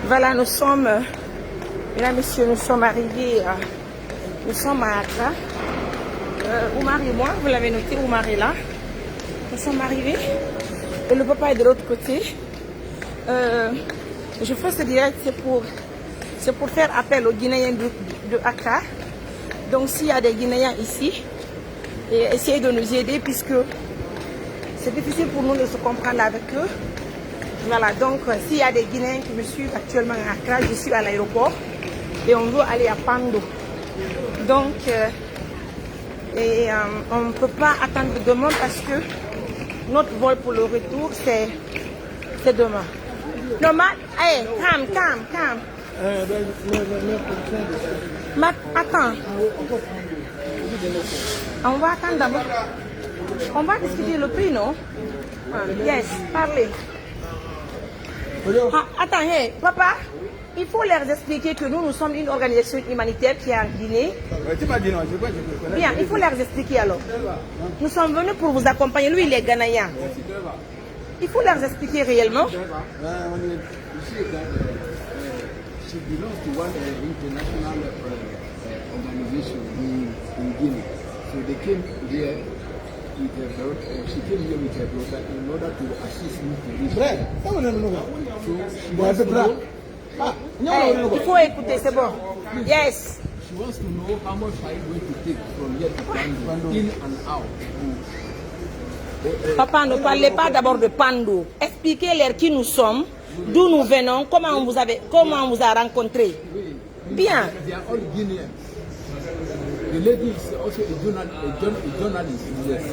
Voilà, nous sommes, mesdames, messieurs, nous sommes arrivés, nous sommes à Accra. Oumar et moi, vous l'avez noté, Oumar est là. Nous sommes arrivés et le papa est de l'autre côté. Je fais ce direct, c'est pour faire appel aux Guinéens de Accra. Donc s'il y a des Guinéens ici, et essayez de nous aider puisque c'est difficile pour nous de se comprendre avec eux. Voilà, donc s'il y a des Guinéens qui me suivent actuellement à Accra, je suis à l'aéroport et on veut aller à Pando. Donc, on ne peut pas attendre demain parce que notre vol pour le retour, c'est demain. Non, hey, calme. Attends. On va attendre d'abord. On va discuter le prix, non? Yes, parlez. Attends, hey, papa, il faut leur expliquer que nous sommes une organisation humanitaire qui est en Guinée. Bien, il faut leur expliquer alors. Nous sommes venus pour vous accompagner. Lui, il est Ghanéen. Il faut leur expliquer réellement. She belongs to one international organization in Guinea. So they came here with her daughter. She came here with her daughter in order to assist me to reach here. Il faut écouter, c'est bon. Yes. She wants to know how much are you going to take from here to Pando, in and out. Papa, ne parlez pas d'abord de Pando. Expliquez-leur qui nous sommes, d'où nous venons, comment on vous a rencontré. Bien. They are all Guineans. The lady is also a journalist, yes.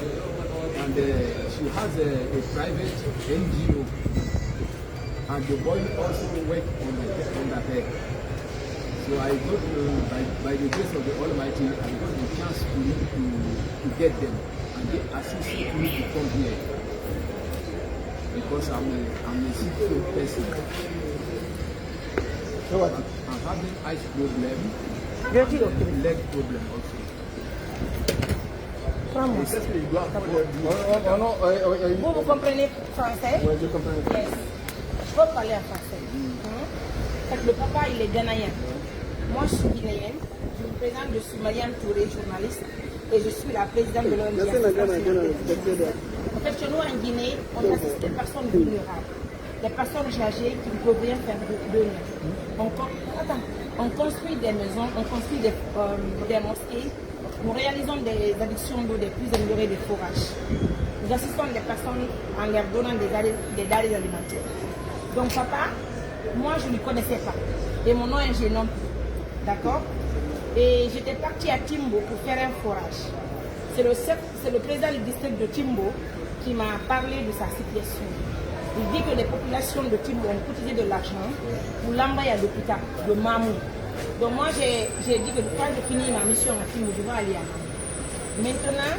And she has a private NGO. And the boy also works on that head. So I got, by the grace of the Almighty, I got the chance to get them. And they assisted me to come here. Because I'm a sick person. So what? I'm having eyes problem. Leg problem also. Vous comprenez français? Oui, je comprends. Yes. Je veux parler en français. Le papa, il est ghanéen. Moi, je suis guinéenne. Je me présente, je suis Mariam Touré, journaliste. Et je suis la présidente de l'ONG. En fait, chez nous en Guinée, on assiste des personnes vulnérables, des personnes âgées qui ne peuvent rien faire d'eux-mêmes. On construit des maisons, on construit des mosquées, nous réalisons des addictions d'eau des plus améliorées des forages. Nous assistons les personnes en leur donnant des denrées alimentaires. Donc papa, moi je ne le connaissais pas. Et mon ONG non plus. D'accord? Et j'étais partie à Timbo pour faire un forage. C'est le président du district de Timbo qui m'a parlé de sa situation. Il dit que les populations de Timbo ont cotisé de l'argent pour l'envoyer à l'hôpital de Mamou. Donc moi j'ai dit que quand je finis ma mission à Timbo, je vais aller à Mamou. Maintenant,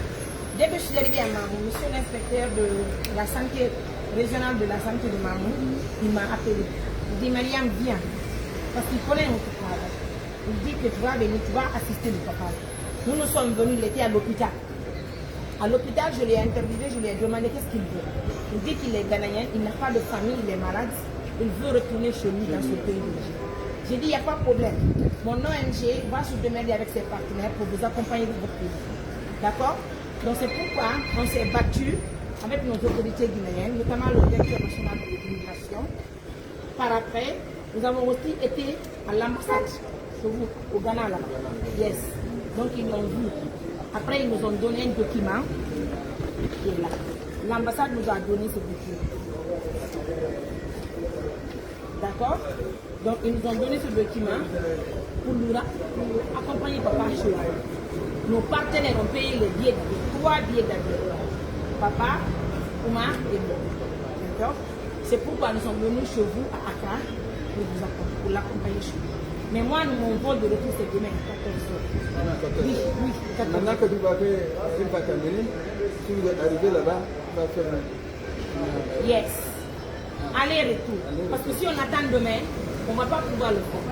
dès que je suis arrivée à Mamou, monsieur l'inspecteur de la santé régionale de la santé de Mamou, il m'a appelé. Il dit Mariam, viens, parce qu'il connaît notre travail. Il dit que tu vas venir, tu vas assister le papa. Nous sommes venus, il était à l'hôpital. À l'hôpital, je l'ai interviewé, je lui ai demandé qu'est-ce qu'il veut. Il dit qu'il est ghanéen, il n'a pas de famille, il est malade, il veut retourner chez lui dans ce pays d'origine. J'ai dit, il n'y a pas de problème. Mon ONG va se démerder avec ses partenaires pour vous accompagner dans votre pays. D'accord? Donc c'est pourquoi on s'est battu avec nos autorités guinéennes, notamment le directeur national de l'immigration. Par après, nous avons aussi été à l'ambassade chez vous, au Ghana là-bas. Yes. Donc ils l'ont vu. Après, ils nous ont donné un document qui est là. L'ambassade nous a donné ce document. D'accord? Donc, ils nous ont donné ce document pour accompagner papa chez nous. Nos partenaires ont payé les billets d'avion, 3 billets d'avion. Papa, Oumar et moi. D'accord? C'est pourquoi nous sommes venus chez vous à Accra pour l'accompagner chez vous. Mais moi, mon vol de retour, c'est demain, 14h. Oui, 14h. Maintenant que tu vas terminer, si vous êtes arrivé là-bas, tu vas faire un... Yes. Aller-retour. Parce que si on attend demain, on ne va pas pouvoir le faire.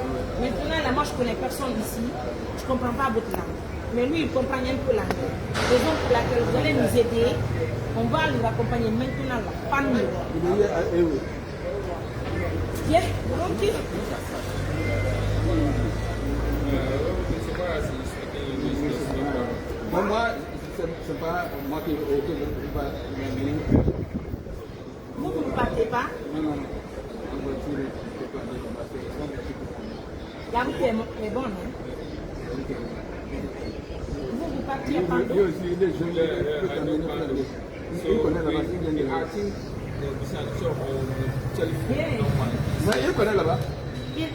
Maintenant, là, moi, je ne connais personne ici. Je ne comprends pas votre langue. Mais lui, il comprend un peu l'anglais. Raison pour laquelle vous allez nous aider. On va nous accompagner maintenant là. Pas nous. Yeah, ok. Bon, moi, c'est pas moi qui vais pas. Vous ne partez pas? Non. La route est bonne, hein? Vous partez pas? Lui aussi, il est jeune, il connaît la base. Il connaît là-bas?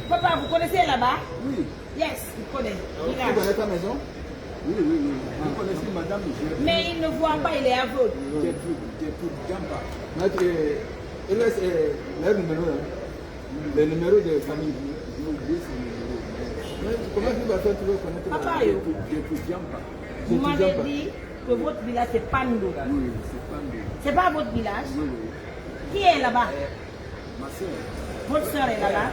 Papa, vous connaissez là-bas? Oui. Yes, il connaît. Tu connais ta maison? Oui. Je connais madame. Mais il ne voit pas, il est aveugle. Maître, il laisse le numéro de famille. Comment tu vas faire pour connaître Papa, vous m'avez dit que votre village c'est Pando. Oui, c'est Pando. C'est pas votre village? Oui. Qui est là-bas? Ma soeur. Votre soeur est là-bas?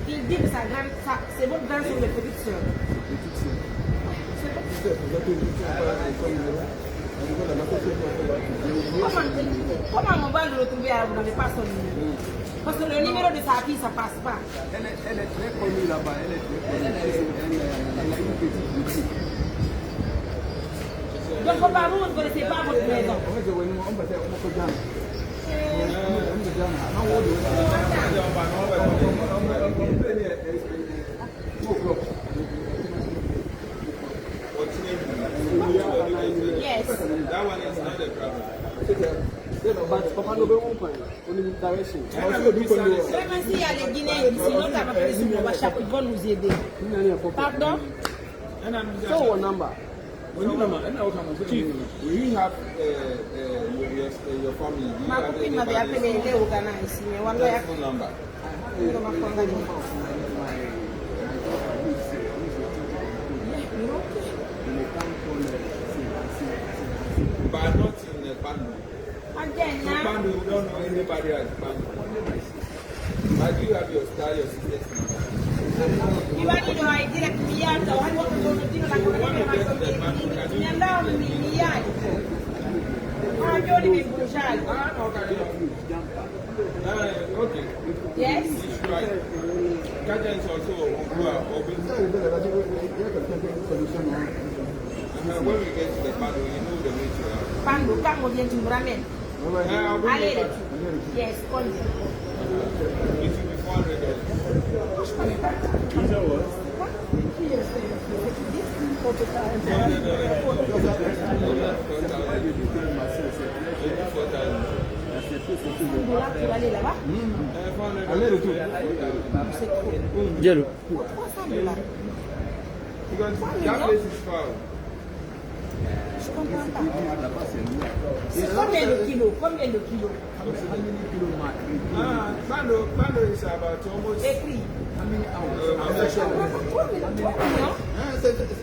Il dit que c'est votre grande soeur ou petite soeur? Petite soeur. Comment on va le retrouver alors vous n'avez pas son numéro? Parce que le numéro de sa fille, ça passe pas. Elle est très connue là-bas. Elle a une petite boutique. Donc papa, vous ne connaissez pas votre maison? Yes. That one is not a problem. But Papa no be one point. Only direction. Vraiment, s'il y a les Guinéens ici, notamment les Ouachak, ils vont nous aider. Pardon? So what number? Chief, do you have your family? Do you Ma have copine m'avait anybody's appelé, il est au Ghana ici, mais voilà, telephone number? il m'a condamné. But not in Pando. Again, So Pando, you don't know anybody at Pando. But you have your star, your sister's number. Ibani ndo haidira kimiata, watu wako ndio la kuna niandao miliani. Hapo ni mbushali. Okay. Yes. It's right. Kaja is also open. When we get to the Pando, you know the way to have. Pando, kango vient Muramen. Allez, yes, conduit. It will be $400. Pour aller là-bas? Aller-retour. C'est trop. Diallo. $300. Because that place is far. Je comprends pas. C'est combien de kilos? Combien de kilos? Pando is about almost. Écrit.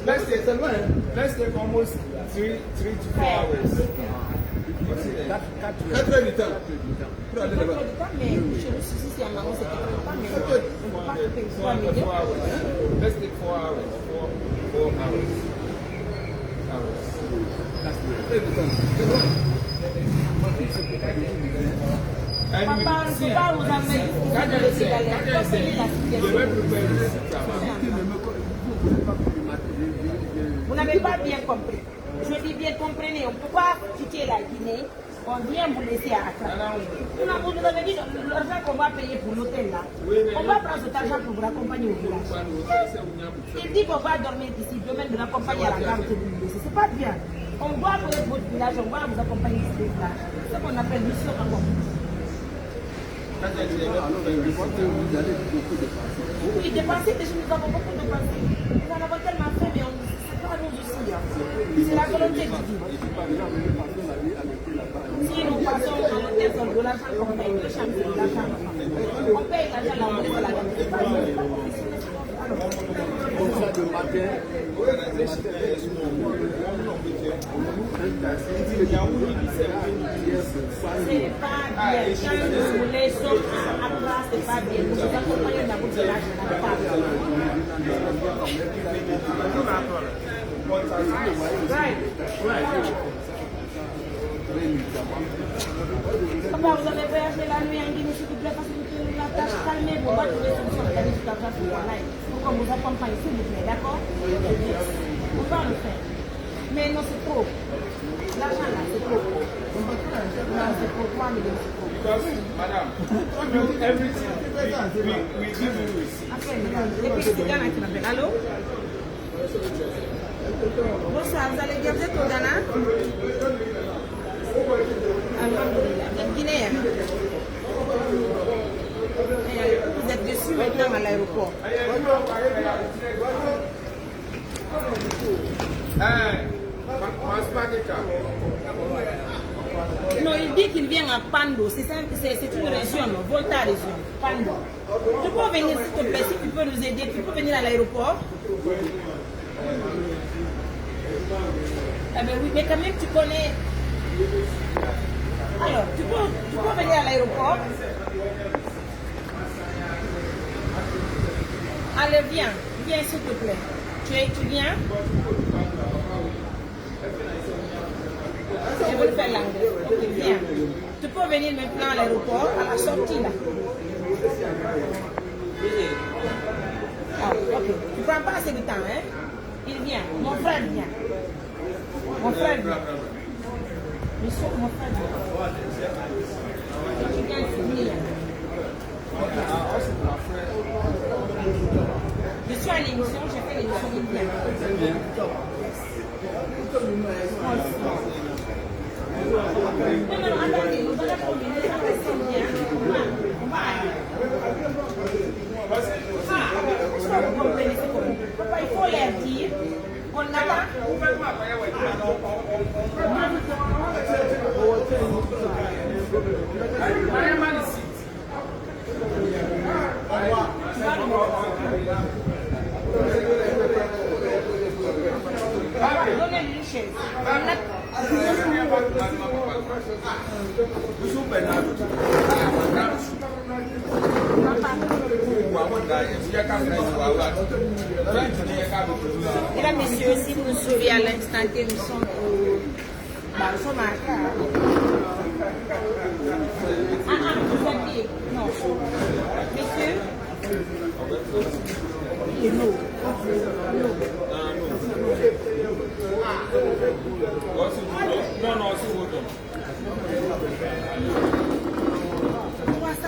Let's take almost 3 to 4 hours. 4 heures du temps. Pour aller là-bas. Mais chez nous, si c'est un marron, c'est pas, mais on ne peut pas couper 3 millions. 4 hours. Let's take 4 hours. 4 hours. And Papa, we ne peut pas vous amener ici dans le Vous n'avez pas bien compris. Je dis bien, comprenez, on ne peut pas quitter la Guinée, on vient vous laisser à Accra. Vous nous avez dit l'argent qu'on va payer pour l'hôtel là, on va prendre cet argent pour vous accompagner au village. Il dit qu'on va dormir ici, demain de l'accompagner à la gare de vous laisser. C'est pas bien. On doit connaître votre village, on va vous accompagner ici au village. C'est ce qu'on appelle mission accomplie. Oui, dépenser, déjà nous avons beaucoup dépensé. Nous en avons tellement fait, mais c'est pas nous aussi. C'est la volonté de Dieu. Si nous passons à l'hôtel, on doit l'argent qu'on paye, deux chambres, c'est l'argent. On paye l'argent là, on laisse la gamme. C'est pas c'est pas bien. Quand nous laissons à place, c'est pas bien. Nous accompagnons dans votre village, on n'a pas bien. Right. Papa, vous avez voyagé la nuit en Guinée, s'il vous plaît, parce que la tâche calmez-vous, on va trouver une solution de planification pour qu'on vous accompagne, s'il vous plaît, d'accord? On va le faire. Mais non, c'est trop. L'argent là, c'est trop. Non, c'est trop. 3 millions, c'est trop. Because, madam, we do everything. We give you receipt. Après, madame, et puis c'est Ghana qui m'appelle. Allô? Bonsoir, vous allez bien? Vous êtes au Ghana? Alhamdulillah. Vous êtes guinéen? Vous êtes dessus maintenant à l'aéroport. Non, il dit qu'il vient à Pando. C'est une région, non? Volta région. Pando. Tu peux venir, s'il te plaît, si tu peux nous aider. Tu peux venir à l'aéroport? Ah ben oui, mais quand même tu connais. Alors, tu peux venir à l'aéroport? Allez, viens s'il te plaît. Tu es étudiant? Je veux le faire l'anglais. Ok, viens. Tu peux venir maintenant à l'aéroport, à la sortie là. Ah, ok. Tu ne prends pas assez de temps, hein? Il vient. Mon frère vient. Mon frère vient. Monsieur, mon frère vient. Étudiant ici, je suis à l'émission, j'ai fait l'émission, il vient. Non, attendez, nous allons combiner ça, c'est bien. On va aller. Vous comprenez ce que papa, il faut leur dire. On attend. Donnez-lui une chaise. Mesdames, messieurs, si vous nous suivez à l'instant T, nous sommes à Accra. Vous habillez? Non. Messieurs? Non. Non, c'est bon. $300.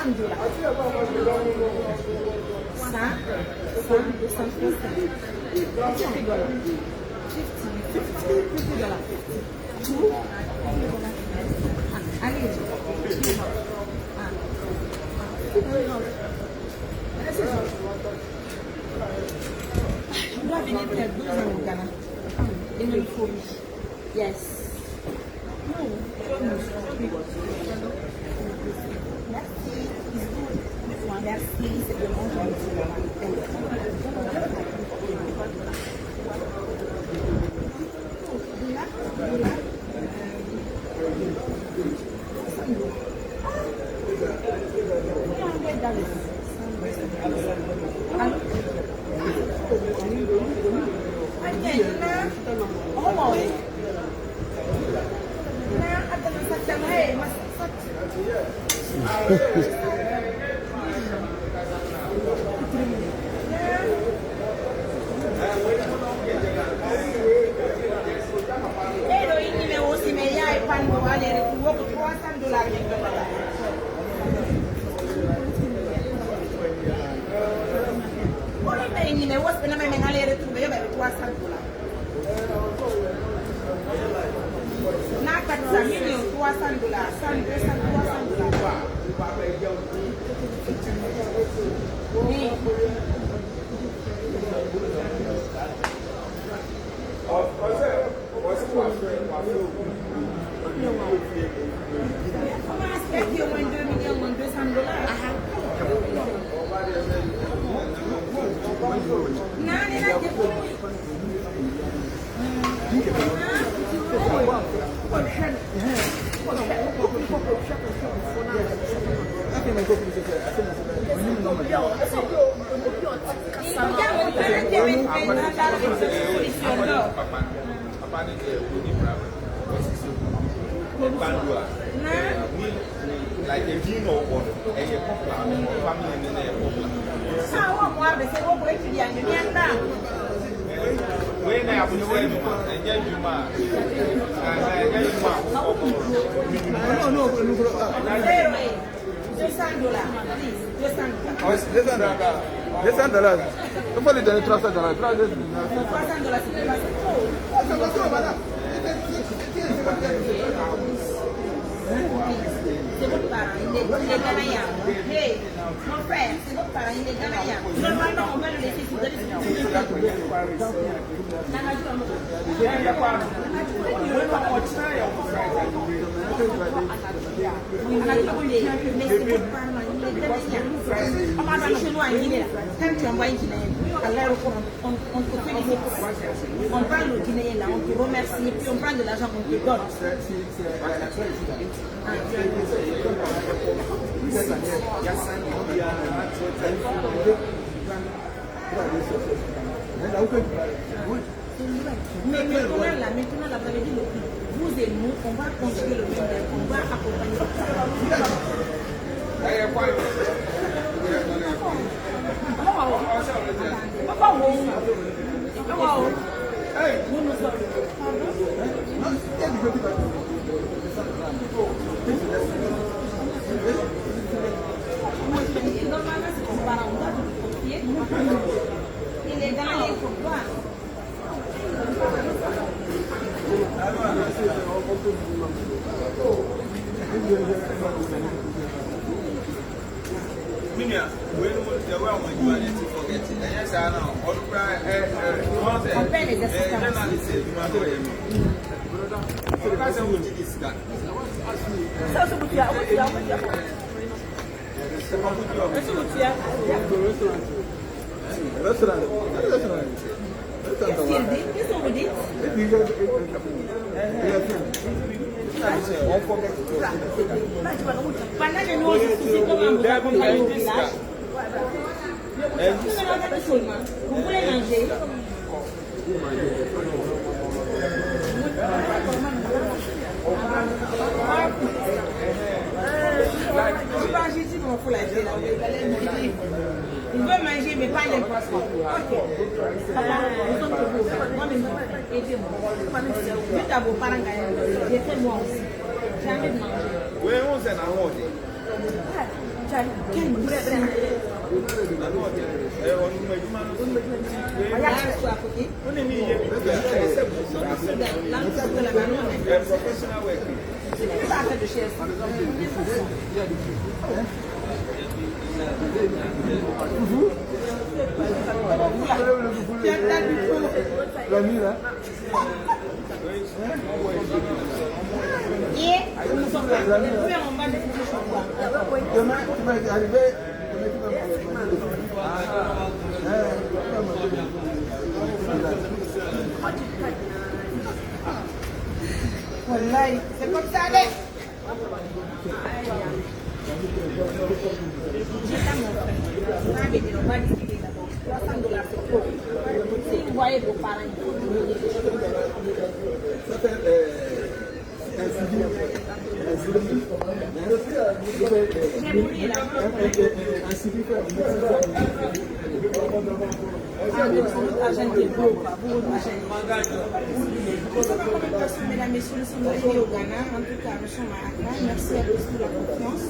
50 $50. Allez. Je dois venir faire 12 ans au Ghana. Il me faut. Yes. Merci, c'est vraiment gentil. Bandua. Like a gene or one, a family in a when I have to say, and yet you might. C'est votre parent, il est ghanéen. Hey, mon frère, c'est votre parent, il est ghanéen. Normalement, on va le laisser sous quand tu envoies un Guinéen à l'aéroport, on te fait des on parle au Guinéen là, on te remercie, puis on prend de l'argent, on te donne. Mais maintenant, là, vous avez dit le prix. Vous et nous, on va construire le même, on va accompagner. Normalement, c'est ton parent, on doit te confier. Il est dans les pourquoi. Minya, when the well when you are to forget it, and yes, I know, all cry, Pendant que nous aussi, c'est comme un accompagner au village. Vous voulez manger? Il veut manger, mais pas n'importe quoi. Ok. Papa, nous sommes pour vous. Moi, aidez-moi. Dites à vos parents gagner. J'ai fait moi aussi. J'ai envie de manger. Oui, on s'en a honte. C'est comme ça, allez. J'ai pas mon frère. On va discuter d'abord. $300 c'est trop. Si vous voyez vos parents, il faut vous donner des choses. Mesdames, messieurs, nous sommes arrivés au Ghana. En tout cas, nous sommes à Accra. Merci à tous pour la confiance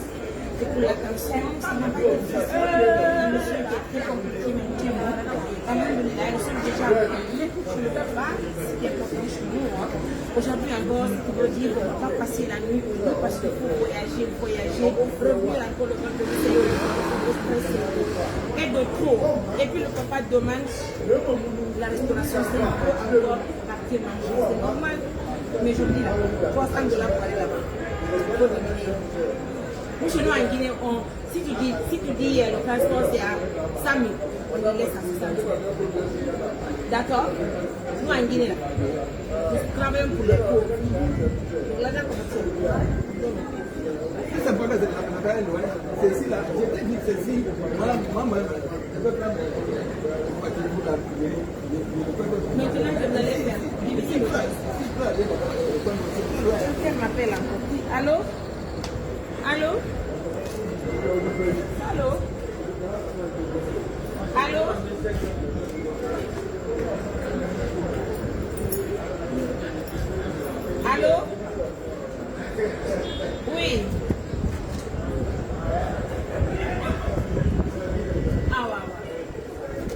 et pour l'attention. Ça n'a pas été facile. Un monsieur qui est très compliqué, mais qui est mort. Nous sommes déjà arrivés sur le papa, ce qui est important chez nous. Aujourd'hui encore, ce qui veut dire qu'on ne va pas passer la nuit parce qu'il faut voyager, revenir encore le ventre de et de trop. Et puis le papa demande la restauration, c'est encore partir manger. C'est normal. Mais je dis là, $300 pour aller là-bas. Il faut venir. Nous, chez nous en Guinée, si tu dis le transport c'est à 100 000, on le laisse à 60 000. D'accord? Nous en Guinée, là, nous travaillons pour les pauvres. Donc là, c'est ici là, j'ai dit que c'est ici, maman, maintenant que vous allez faire, Quelqu'un m'appelle encore. Allô? Allô? Allô? Allô? Allô? Oui. Awa.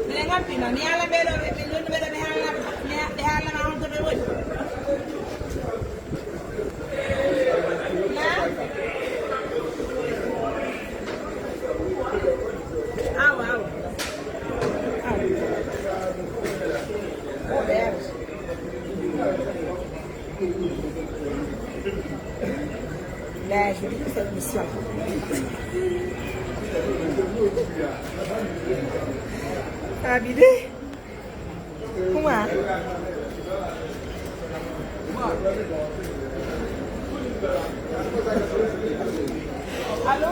Mene ngapi no ni ala belo belo belo behala na honto bewo. Na? Awa. Oh, Deus. Là, je vais dire cette mission. Abidé. Comment? Allô?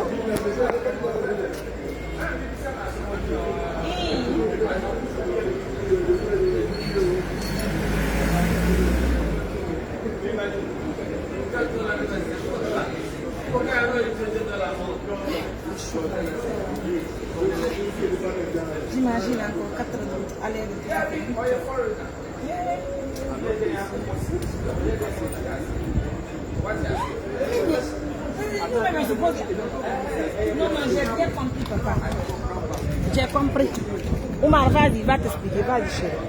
J'imagine encore 4 minutes aller de Non, j'ai bien compris, papa. J'ai compris. Oumar, vas-y, va t'expliquer, vas-y, chérie.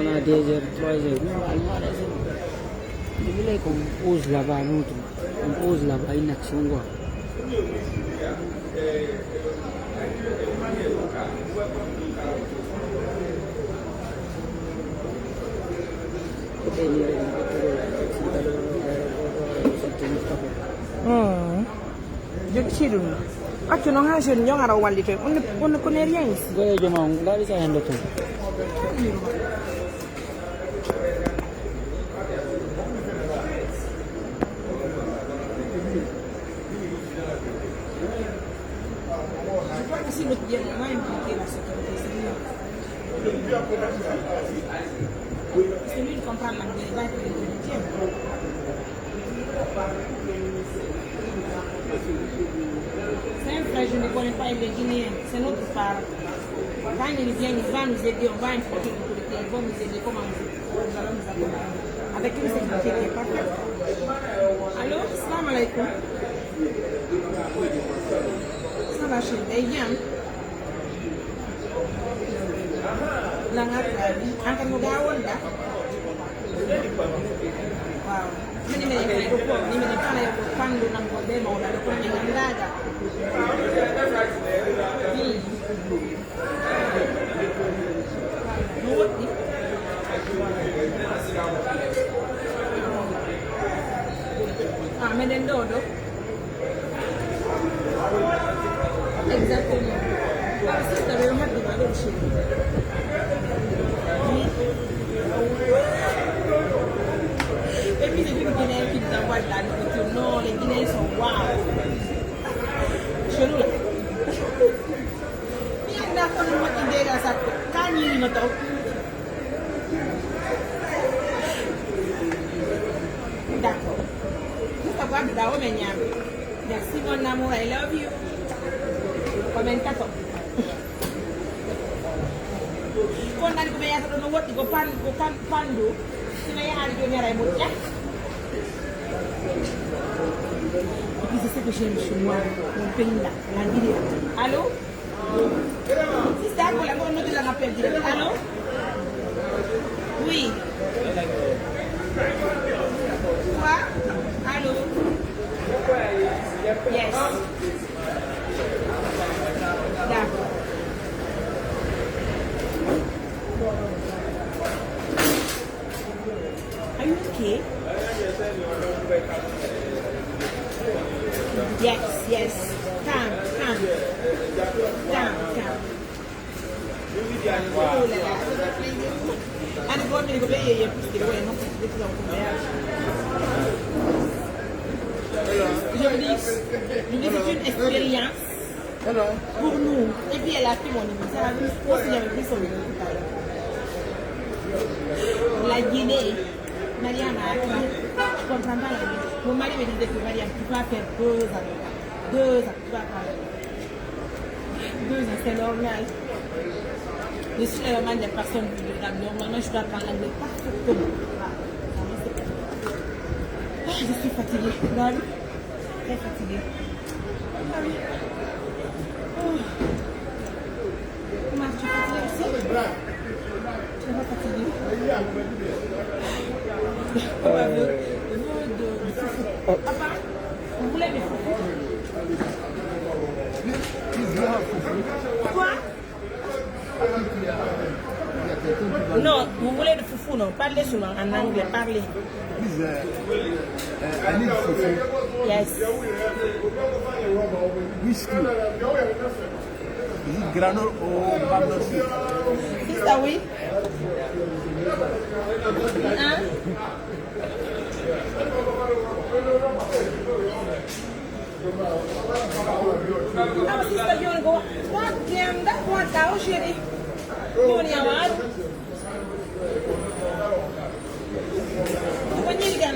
On a 2 heures, 3 heures. Il voulait qu'on pose là-bas, on pose là-bas une action. Quoi. Je suis là. Ah, tu n'as pas jeune, on ne connaît rien ici. Je crois que si le gouvernement impliqué la sécurité, c'est lui qui comprend l'anglais, il va être le Guinéen. C'est un frère, je ne connais pas les Guinéens, c'est notre parent. Quand il vient, il va nous aider, on va impliquer l'autorité, il va nous aider, comment nous allons nous accompagner. Avec une sécurité qui est parfaite. Allô, salam alaikum. Ça va chez les gens. La ngata, angkat muda awal dah. Wow. Ini aeroport, ini pala ya pandu nang godema ona ko ni ndaga. Ah, Menendodo. Exactement. Ah, c'est ça, le hat de valeur chez nous. Et puis, les Guinéens qui nous envoient de la nourriture, non, les Guinéens sont waouh. Chez nous, là. Il y a une affaire de moi qui dit ça, quand il y a une autre. D'accord. Juste avoir de la Roménienne. Merci, mon amour, I love you. Komentator. Kon nani ko beya do no wodi ko pandu sina yaari do ñaray mo ya. Et puis c'est ce que j'aime chez moi, mon pays là, la Guinée. Allô? Si ça pour la bonne note de la rappel direct. Allô? Oui. Quoi? Allô? Yes. D'accord. Are you okay? Yes. Calm. Oh là là, ça fait plaisir. Allez, bon, mais il y a plus de ouais, non, c'est des gens qui je me dis, c'est une expérience pour nous. Et puis elle a fait mon émission. Moi, si j'avais pris son émission tout à l'heure. La Guinée, Mariam a appris. Je comprends pas la vie. Mon mari me disait que Mariam, tu vas faire 2 ans. 2 ans, tu vas parler. 2 ans, c'est normal. Je suis vraiment des personnes vulnérables. Normalement, je dois apprendre l'anglais parfaitement. Je suis fatiguée. Très fatiguée. Ah oui. Oh. Comment tu es fatiguée aussi? Tu n'es pas fatiguée? On va le de foufou. Papa, vous voulez des foufous? Quoi? Non, vous voulez de foufou, non? Parlez seulement en anglais, parlez. I need fufu. Yes. Whiskey. Is it granola or bamboo seed? Sister, oui? Hein? Ah, sister, you want to go? What damn, that one cow shitty. You want to what?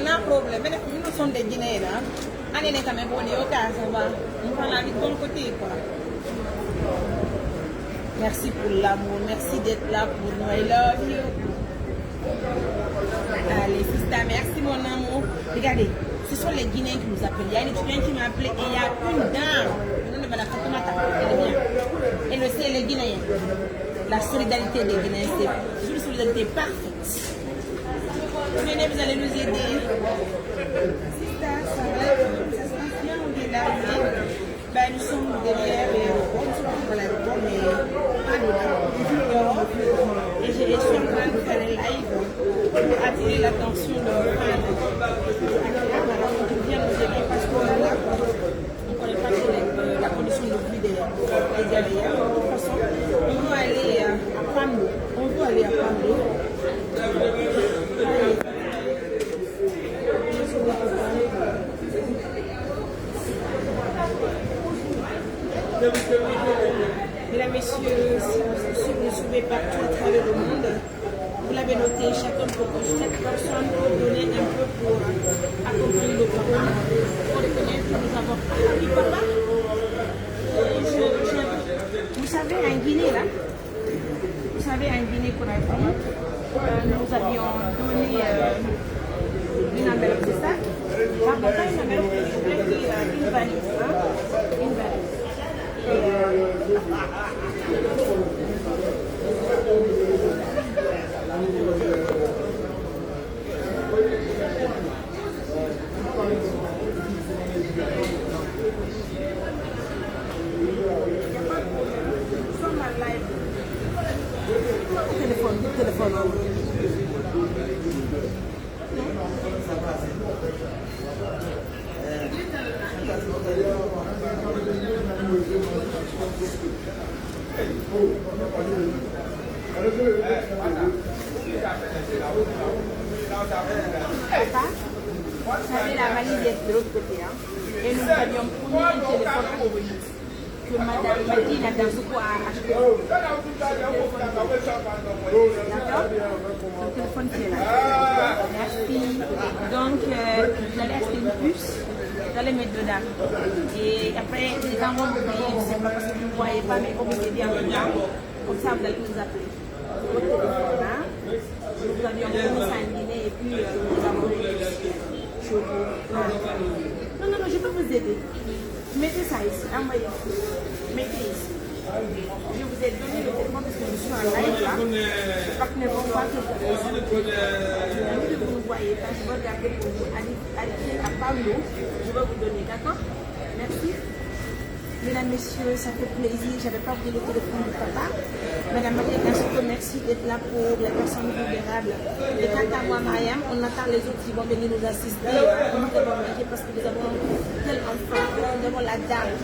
No problem. Mais nous sommes des Guinéens. On est quand même bon au cas, ça va. On prend la vie de bon côté, quoi. Merci pour l'amour. Merci d'être là pour nous. I love you. Allez, sister, merci mon amour. Regardez, ce sont les Guinéens qui nous appellent. Il y a une étudiante qui m'a appelé et il y a une dame. Le nom de Madame Fatoumata. Elle est bien. Elle aussi, elle est Guinéenne. La solidarité des Guinéens, c'est une solidarité parfaite. Venez, vous allez nous aider. C'est ça, ça va. Ça se passe bien, on est là. Ben, nous sommes derrière l'aéroport. Nous sommes dans l'aéroport, mais pas dehors. Et je suis en train de faire un live pour attirer l'attention de nos fans. Qui viennent nous aider parce qu'on est là. On ne connaît pas la condition de vie des Guinéens. De toute façon, on veut aller à Pambo. On veut aller à Pambo. Mesdames, messieurs, si vous nous suivez partout à travers le monde, vous l'avez noté, chaque personne peut donner un peu pour accompagner le papa. Pour reconnaître que nous avons appris papa. Vous savez, en Guinée, là, vous savez, en Guinée, nous avions donné une enveloppe, c'est ça? Pardon, pas une enveloppe, une valise. Une valise. Téléphone. Papa, vous savez, la valise est de l'autre côté. Hein? Et nous avions promis un téléphone que Madame Madina Dansouko a acheté. D'accord? Le téléphone qui est là. Merci. Donc, vous allez acheter une puce. Vous allez mettre dedans. Et après, les gens vont vous payer, je ne sais pas parce que vous ne voyez pas, mais on vous aider en dedans. Comme ça, vous allez nous appeler. Votre téléphone, hein? Nous avions commencé en Guinée et puis nous avons chez vous. Non, je ne peux vous aider. Mettez ça ici, envoyez. Mettez ici. Je vous ai donné le téléphone parce que je suis en live là. Je crois que ne vont pas que vous ne voyez pas. Je vais regarder pour vous. Allez à Pablo. Je vais vous donner, d'accord? Merci. Mesdames, messieurs, ça fait plaisir. Je n'avais pas oublié le téléphone du papa. Madame Marie, merci d'être là pour les personnes vulnérables. Et quant à moi, Mariam, on attend les autres qui vont venir nous assister. Nous devons manger parce que nous avons tel enfant. Nous avons la dame.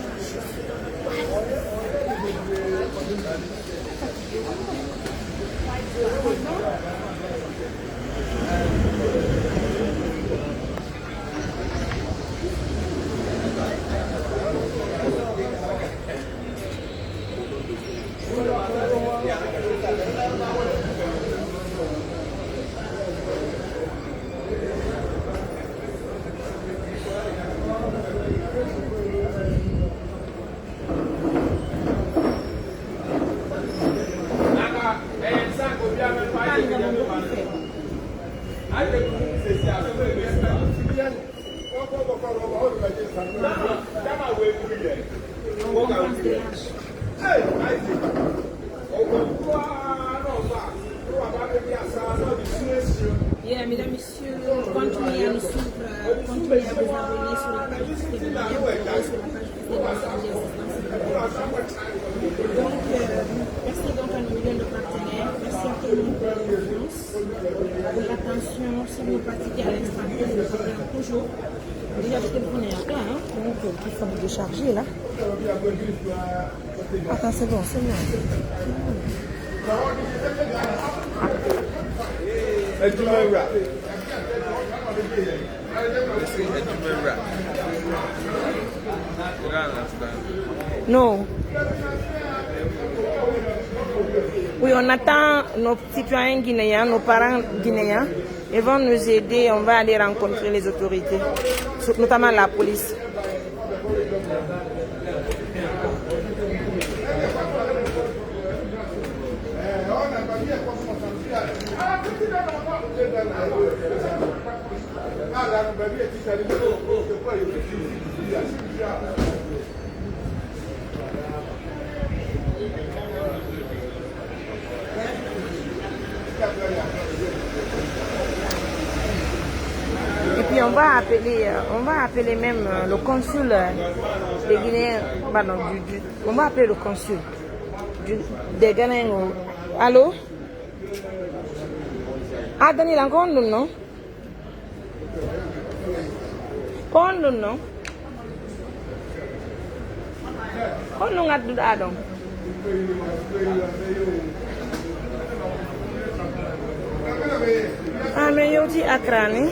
Yeah, mesdames, messieurs, continuez à nous suivre, continuez à vous abonner sur la page de la Donc, merci donc à nos millions de partenaires, merci à tout le monde pour l'influence, pour l'attention, si vous pratiquez à l'instant, nous revenons toujours. Déjà, je te prenais à plat, donc il faut me décharger là. Attends, c'est bon, c'est bon. Non. Oui, on attend nos citoyens guinéens, nos parents guinéens. Ils vont nous aider, on va aller rencontrer les autorités, notamment la police. Et puis on va appeler même le consul des Guinéens, pardon, on va appeler le consul des Ghanéens. Allô? Ah, Daniel, encore non? Kondo no? Kondo ngaddu adon? Ah, mais yoti Accra ni?